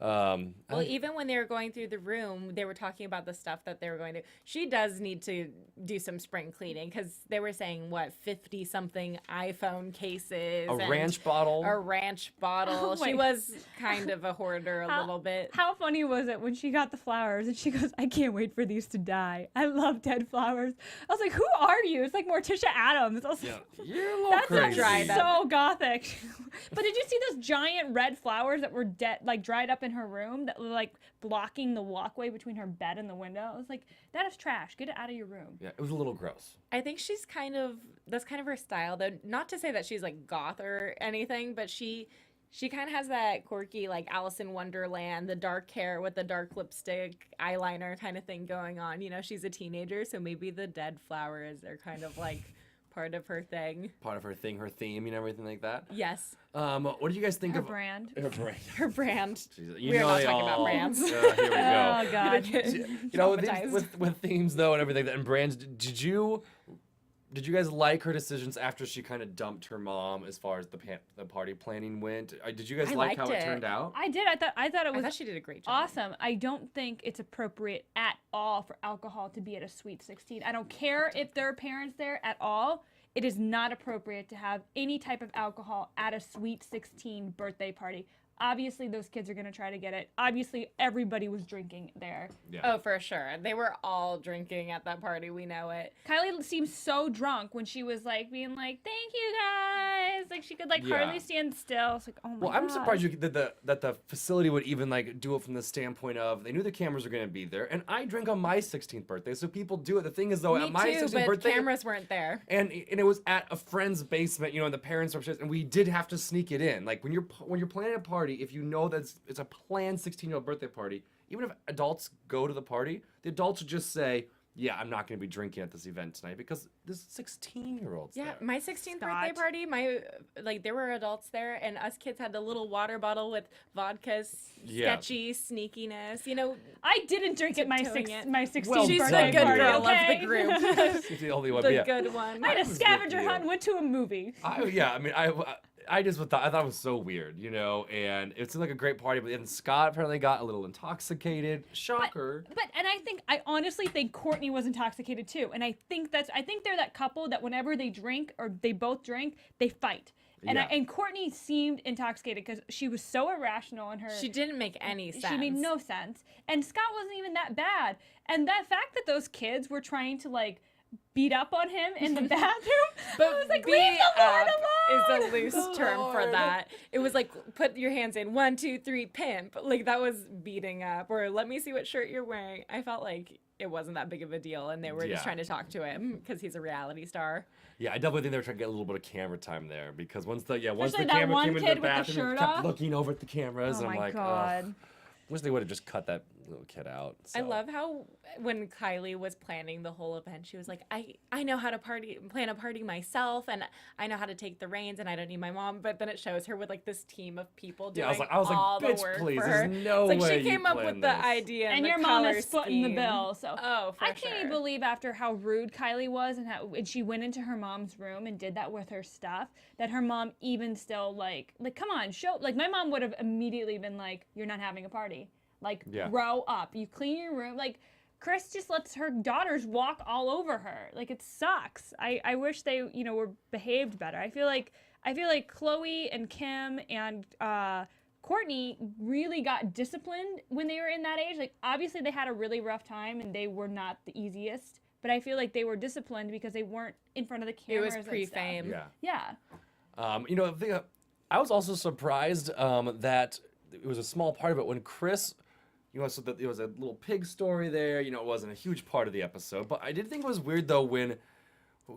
Well, even when they were going through the room, they were talking about the stuff that they were going to. She does need to do some spring cleaning because they were saying, 50-something iPhone cases. A ranch bottle. A ranch bottle. Oh, She wait. was kind of a hoarder a little bit. How funny was it when she got the flowers and she goes, I can't wait for these to die. I love dead flowers. I was like, who are you? It's like Morticia Adams. I was like, You're a little that crazy. sounds Dried up. so gothic. But did you see those giant red flowers that were dead, like dried up in her room that were like blocking the walkway between her bed and the window? I was like, that is trash. Get it out of your room. Yeah, it was a little gross. I think she's that's kind of her style, though. Not to say that she's like goth or anything, but she kind of has that quirky, like Alice in Wonderland, the dark hair with the dark lipstick, eyeliner kind of thing going on. You know, she's a teenager, so maybe the dead flowers are kind of like part of her thing. Part of her thing, her theme, and everything like that. Yes. What do you guys think Her of brand. her brand? Her brand. Jesus, We're not they talking about all- brands. Here we go. Oh, God. You know, Traumatized. with themes though and everything and brands, did you guys like her decisions after she kind of dumped her mom as far as the party planning went? Did you guys I like how liked it it. turned out? I did. I thought it I was thought she did a great job. awesome. I don't think it's appropriate at all for alcohol to be at a sweet 16. I don't care if there are parents there at all. It is not appropriate to have any type of alcohol at a sweet 16 birthday party. Obviously, those kids are going to try to get it. Obviously, everybody was drinking there. Yeah. Oh, for sure. They were all drinking at that party. We know it. Kylie seemed so drunk when she was like being like, "Thank you guys." Like she could like Yeah. hardly stand still. It's like, oh my Well, god. I'm surprised that the facility would even like do it from the standpoint of they knew the cameras were going to be there, and I drank on my 16th birthday, so people do it. The thing is though, Me at my too, 16th but birthday, cameras weren't there. and it was at a friend's basement, you know, and the parents were upstairs, and we did have to sneak it in. Like when you're planning a party, if you know that it's a planned 16-year-old birthday party, even if adults go to the party, the adults would just say, yeah, I'm not going to be drinking at this event tonight because there's 16-year-olds Yeah, there. my 16th birthday Scott. party, there were adults there, and us kids had the little water bottle with vodka, Yeah. sketchy sneakiness. You know, I didn't drink at my Tiptoeing it. 16th Well she's birthday the good party. girl Okay? of the group. It's the only one, the but yeah. good one. I had a was with scavenger you. hunt and went to a movie. I mean, I thought it was so weird, you know, and it seemed like a great party, but then Scott apparently got a little intoxicated. Shocker. And I honestly think Kourtney was intoxicated too. And I think they're that couple that whenever they drink or they both drink, they fight. And Yeah. and Kourtney seemed intoxicated because she was so irrational in her. She didn't make any sense. She made no sense. And Scott wasn't even that bad. And that fact that those kids were trying to like beat up on him in the bathroom, But I was like, beat leave the Lord alone. is a loose term for that. It was like, put your hands in, 1, 2, 3, pimp. Like that was beating up, or let me see what shirt you're wearing. I felt like it wasn't that big of a deal, and they were just trying to talk to him because he's a reality star. Yeah, I definitely think they were trying to get a little bit of camera time there because once the Especially that camera one came into kid the with the bathroom, shirt he kept off. looking over at the cameras, Oh and I'm my like, God. ugh. Wish they would have just cut that little kid out. I so. love how when Kylie was planning the whole event, she was like, I know how to plan a party myself, and I know how to take the reins, and I don't need my mom. But then it shows her with like this team of people doing I was like, all the bitch, work please, for her. there's no It's like way she you came up with planned the this. idea And the your mom color is footing the scheme. bill. So Oh, for I can't even sure. believe after how rude Kylie was and she went into her mom's room and did that with her stuff, that her mom even still like come on, show, like my mom would have immediately been like, you're not having a party. Like, Yeah. grow up. You clean your room. Like, Kris just lets her daughters walk all over her. Like, it sucks. I wish they, were behaved better. I feel like Khloe and Kim and Kourtney really got disciplined when they were in that age. Like, obviously they had a really rough time and they were not the easiest. But I feel like they were disciplined because they weren't in front of the It cameras. was and pre-fame. stuff. Yeah. Yeah. I was also surprised that it was a small part of it when Kris, so that there was a little pig story there. It wasn't a huge part of the episode, but I did think it was weird though when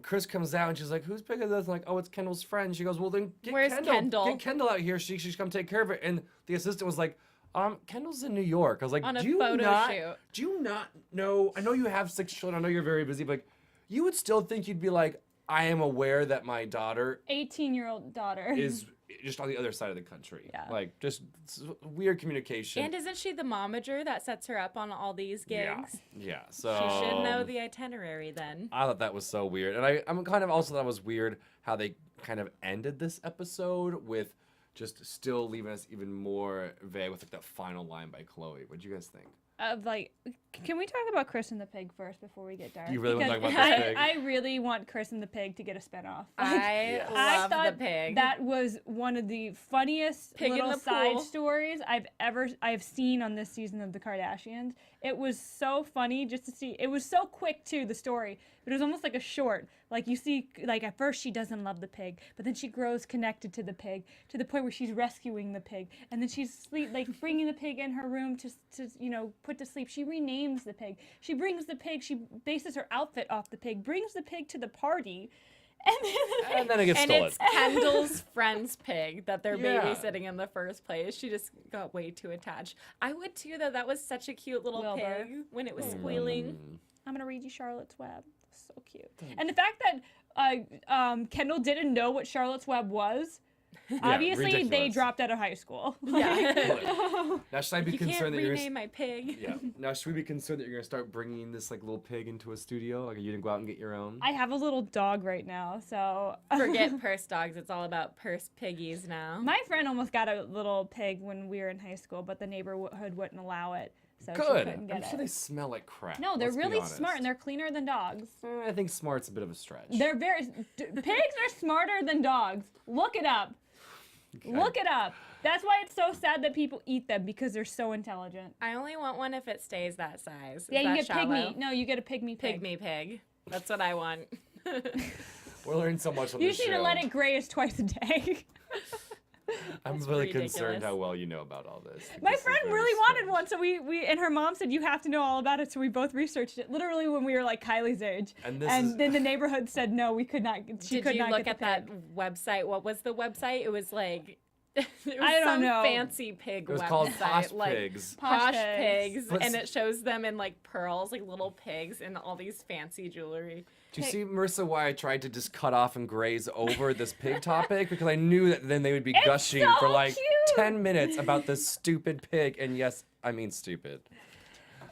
Kris comes out and she's like, "Whose pig is this?" I'm like, "Oh, it's Kendall's friend." She goes, "Well, then get Where's Kendall? Get Kendall out here. She should come take care of it." And the assistant was like, Kendall's in New York." I was like, On a "Do you photo not? shoot. Do you not know? I know you have 6 children. I know you're very busy, but like, you would still think you'd be like, I am aware that my daughter 18-year-old daughter. is just on the other side of the country. Yeah. Like, just weird communication. And isn't she the momager that sets her up on all these gigs? Yeah. So She should know the itinerary then. I thought that was so weird, and I'm kind of also thought it was weird how they kind of ended this episode with just still leaving us even more vague with like that final line by Khloe. What'd you guys think? Can we talk about Kris and the pig first before we get dark? You really wanna talk Because about this pig? I really want Kris and the pig to get a spinoff. I I love thought the pig. that was one of the funniest Pig in little the side pool. stories I've seen on this season of the Kardashians. It was so funny just to see. It was so quick too, the story, but it was almost like a short. Like you see, like at first she doesn't love the pig, but then she grows connected to the pig to the point where she's rescuing the pig, and then she's bringing the pig in her room to put to sleep. She renames the pig. She brings the pig. She bases her outfit off the pig. Brings the pig to the party. And then it gets And stolen. it's Kendall's friend's pig that they're Yeah. babysitting in the first place. She just got way too attached. I would too, though. That was such a cute little Wilbur. pig when it was squealing. I'm gonna read you Charlotte's Web. So cute. And the fact that Kendall didn't know what Charlotte's Web was. Obviously, they ridiculous. dropped out of high school. Yeah. Now should I be You can't concerned that you're rename my pig. yeah. Now should we be concerned that you're gonna start bringing this like little pig into a studio? Like you didn't go out and get your own? I have a little dog right now, so Forget purse dogs. It's all about purse piggies now. my friend almost got a little pig when we were in high school, but the neighborhood wouldn't allow it, so she Good. couldn't I'm get sure it. they smell like crap. No, they're let's be really honest. smart and they're cleaner than dogs. I think smart's a bit of a stretch. They're pigs are smarter than dogs. Look it up. Look it up. That's why it's so sad that people eat them, because they're so intelligent. I only want one if it stays that size. Is Yeah, you that get shallow? pygmy. No, you get a pygmy pig. Pygmy pig. That's what I want. We're learning so much on You this just need show. to let it graze twice a day. I'm That's really ridiculous. concerned how well you know about all this. My This is friend very really wanted strange. one, so we and her mom said you have to know all about it, so we both researched it. Literally when we were like Kylie's age, And this is- then the neighborhood said no, we could not. She Did could you not look get at the that pig. website? What was the website? It was like it was I don't some know. fancy pig It was website. called Posh like, Pigs. Posh Posh pigs, But and s- it shows them in like pearls, like little pigs, and all these fancy jewelry. Do you see, Marissa, why I tried to just cut off and graze over this pig topic? Because I knew that then they would be gushing for so like cute. 10 minutes about this stupid pig. And yes, I mean stupid.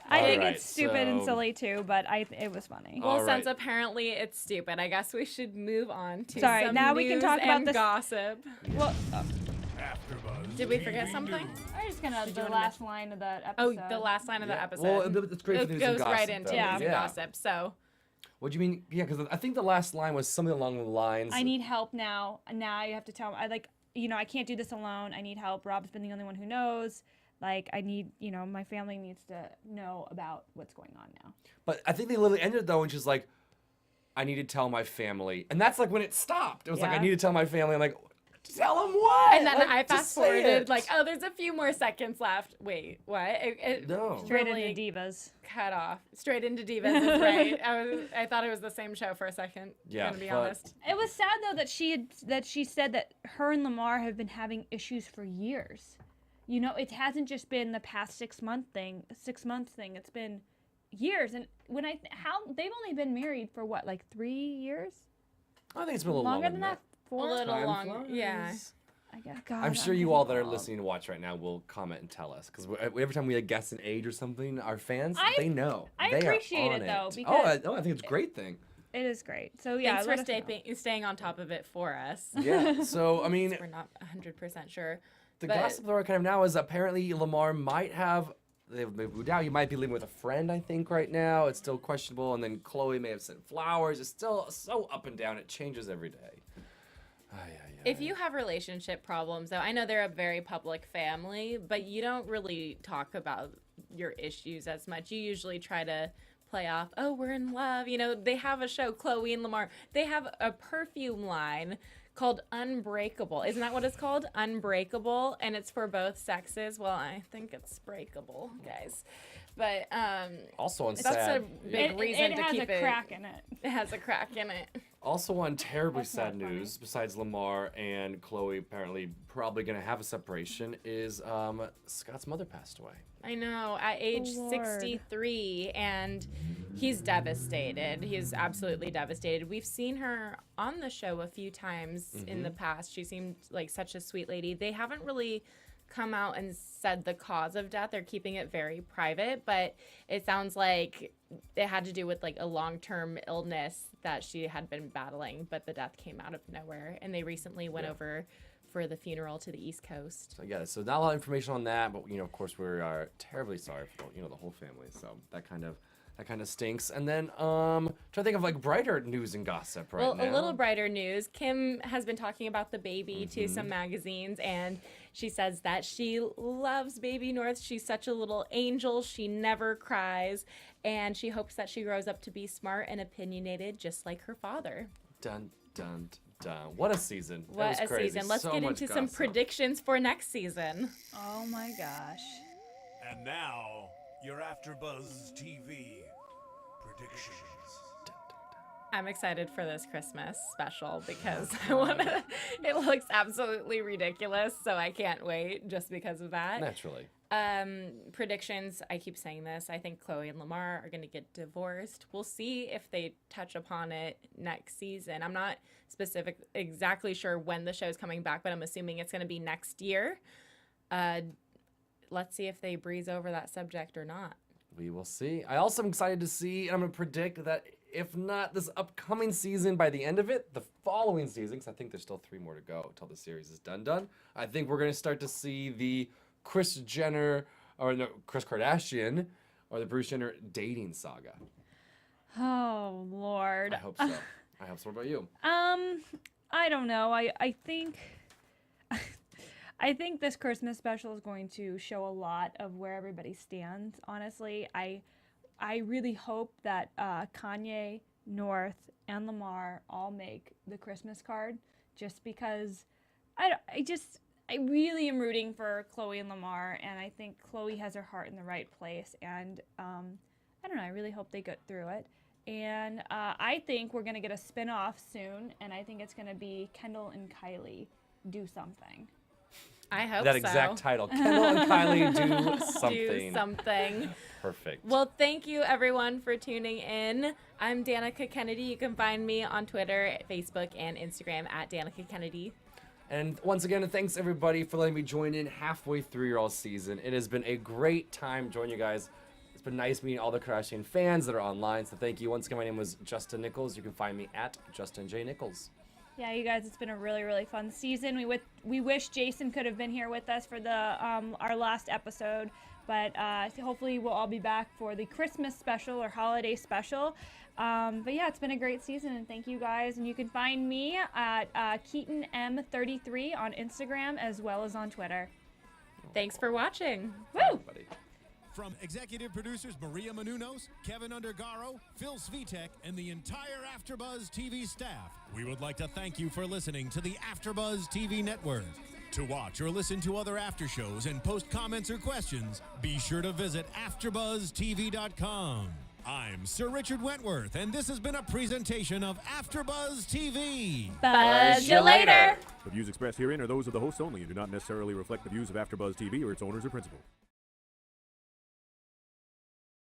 I think Alright, it's stupid and so- silly too, but it was funny. Well, All since right. apparently it's stupid, I guess we should move on to Sorry, some now we can news talk about and this- gossip. Well, AfterBuzz. Did we forget TV something? News. I just gonna you the wanna last line of that Oh, episode. the last line of the Yeah. episode. Well, it's great for it news goes and gossip, right into though. news and Yeah. gossip. So What do you mean? Yeah, because I think the last line was something along the lines. I need help now. Now you have to tell me. I can't do this alone. I need help. Rob's been the only one who knows. Like, I need, my family needs to know about what's going on now. But I think they literally ended though, and she's like, "I need to tell my family," and that's like when it stopped. It was like, "I Yeah. need to tell my family." I'm like, "Tell them what?" and then Like, I just fast say forwarded it. like, oh, there's a few more seconds left. Wait, what? It No. Straight really into divas. cut off. Straight into Divas is right. I thought it was the same show for a second. Yeah, Gonna be but- honest. It was sad though that she said that her and Lamar have been having issues for years. It hasn't just been the past 6 months thing. It's been years. And they've only been married for what, like 3 years? I think it's been a little Longer than that? A 4? little Time long. flies. Yeah. I guess. God, I'm sure you getting all that are old. listening to watch right now will comment and tell us because every time we guess an age or something, our fans I- they know. I They are appreciate on it, though, Oh, because- I think it's a great thing. It is great. So yeah, Thanks let for us know. staying on top of it for us. Yeah. So I mean, We're not 100% sure. the but- gossip right kind of now is apparently Lamar might have. They've moved out. He might be living with a friend, I think, right now. It's still questionable. And then Khloe may have sent flowers. It's still so up and down. It changes every day. If you have relationship problems, though, I know they're a very public family, but you don't really talk about your issues as much. You usually try to play off, oh, we're in love. They have a show, Khloe and Lamar. They have a perfume line called Unbreakable. Isn't that what it's called? Unbreakable. And it's for both sexes. Well, I think it's breakable, guys. But Also on that's a sad, big reason it to has keep a crack in it. It has a crack in it. also on terribly That's not sad funny. news, besides Lamar and Khloe apparently probably gonna have a separation, is Scott's mother passed away. I know, at age Lord. 63, and he's devastated. He's absolutely devastated. We've seen her on the show a few times in the past. She seemed like such a sweet lady. They haven't really come out and said the cause of death. They're keeping it very private, but it sounds like it had to do with like a long-term illness that she had been battling, but the death came out of nowhere. And they recently went over for the funeral to the East Coast. So yeah, so not a lot of information on that, but of course we are terribly sorry for the whole family. So that kind of stinks. And then trying to think of like brighter news and gossip right now. Well, a little brighter news. Kim has been talking about the baby to some magazines, and she says that she loves baby North. She's such a little angel. She never cries, and she hopes that she grows up to be smart and opinionated, just like her father. Dun dun dun. What a season! That What was a crazy. season. Let's So get much into some gossip. predictions for next season. Oh my gosh. And now, your AfterBuzz TV predictions. I'm excited for this Christmas special because it looks absolutely ridiculous, so I can't wait just because of that. Naturally. Predictions, I keep saying this. I think Khloe and Lamar are going to get divorced. We'll see if they touch upon it next season. I'm not exactly sure when the show's coming back, but I'm assuming it's going to be next year. Let's see if they breeze over that subject or not. We will see. I also am excited to see, and I'm going to predict that if not this upcoming season, by the end of it, the following season, because I think there's still 3 more to go until the series is done. I think we're going to start to see the Kris Jenner, or no, Kris Kardashian, or the Bruce Jenner dating saga. Oh Lord. I hope so. I hope so. What about you? I don't know. I think I think this Christmas special is going to show a lot of where everybody stands. Honestly, I really hope that Kanye, North, and Lamar all make the Christmas card, just because I really am rooting for Khloe and Lamar, and I think Khloe has her heart in the right place, and I don't know. I really hope they get through it. And I think we're going to get a spin-off soon, and I think it's going to be Kendall and Kylie do something. I hope That so. exact title. Kendall and Kylie do something. Do something. Perfect. Well, thank you everyone for tuning in. I'm Danica Kennedy. You can find me on Twitter, Facebook, and Instagram at Danica Kennedy. And once again, thanks everybody for letting me join in halfway through your all season. It has been a great time joining you guys. been nice meeting all the Kardashian fans that are online. So thank you once again. My name was Justin Nichols. You can find me at Justin J Nichols. Yeah, you guys, it's been a really, really fun season. We wish Jason could have been here with us for the our last episode, but hopefully we'll all be back for the Christmas special or holiday special. But yeah, it's been a great season, and thank you guys. And you can find me at Keetin M33 on Instagram as well as on Twitter. Thanks for watching. Woo! Everybody. From executive producers Maria Menounos, Kevin Undergaro, Phil Svitek, and the entire AfterBuzz TV staff, we would like to thank you for listening to the AfterBuzz TV network. To watch or listen to other after shows and post comments or questions, be sure to visit AfterBuzzTV.com. I'm Sir Richard Wentworth, and this has been a presentation of AfterBuzz TV. Buzz you later. The views expressed herein are those of the hosts only and do not necessarily reflect the views of AfterBuzz TV or its owners or principals.